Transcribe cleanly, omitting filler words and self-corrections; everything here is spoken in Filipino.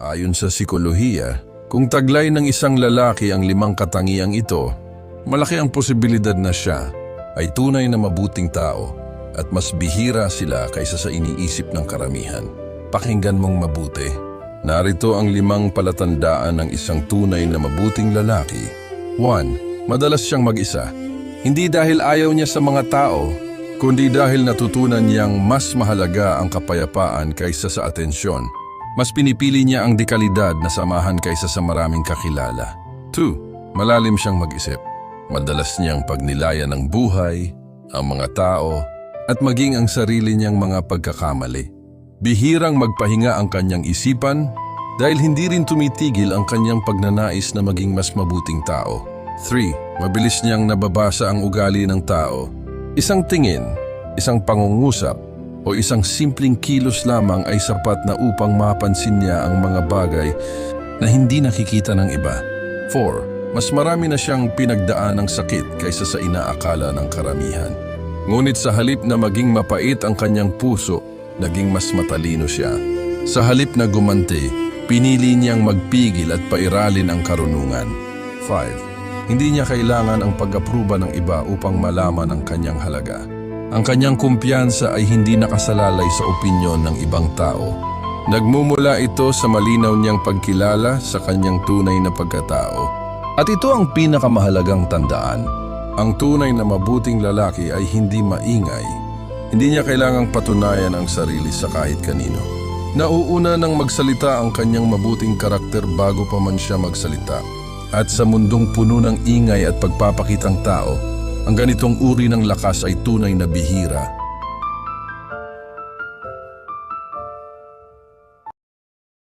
Ayon sa psikolohiya, kung taglay ng isang lalaki ang 5 katangiang ito, malaki ang posibilidad na siya ay tunay na mabuting tao at mas bihira sila kaysa sa iniisip ng karamihan. Pakinggan mong mabuti. Narito ang 5 palatandaan ng isang tunay na mabuting lalaki. 1. Madalas siyang mag-isa. Hindi dahil ayaw niya sa mga tao, kundi dahil natutunan niyang mas mahalaga ang kapayapaan kaysa sa atensyon. Mas pinipili niya ang dekalidad na samahan kaysa sa maraming kakilala. 2. Malalim siyang mag-isip. Madalas niyang pagnilayan ng buhay, ang mga tao, at maging ang sarili niyang mga pagkakamali. Bihirang magpahinga ang kanyang isipan dahil hindi rin tumitigil ang kanyang pagnanais na maging mas mabuting tao. 3. Mabilis niyang nababasa ang ugali ng tao. Isang tingin, isang pangungusap, o isang simpleng kilos lamang ay sapat na upang mapansin niya ang mga bagay na hindi nakikita ng iba. 4. Mas marami na siyang pinagdaan ng sakit kaysa sa inaakala ng karamihan. Ngunit sa halip na maging mapait ang kanyang puso, naging mas matalino siya. Sa halip na gumanti, pinili niyang magpigil at pairalin ang karunungan. 5. Hindi niya kailangan ang pag-apruba ng iba upang malaman ang kanyang halaga. Ang kanyang kumpiyansa ay hindi nakasalalay sa opinyon ng ibang tao. Nagmumula ito sa malinaw niyang pagkilala sa kanyang tunay na pagkatao. At ito ang pinakamahalagang tandaan. Ang tunay na mabuting lalaki ay hindi maingay. Hindi niya kailangang patunayan ang sarili sa kahit kanino. Nauuna nang magsalita ang kanyang mabuting karakter bago pa man siya magsalita. At sa mundong puno ng ingay at pagpapakitang tao, ang ganitong uri ng lakas ay tunay na bihira.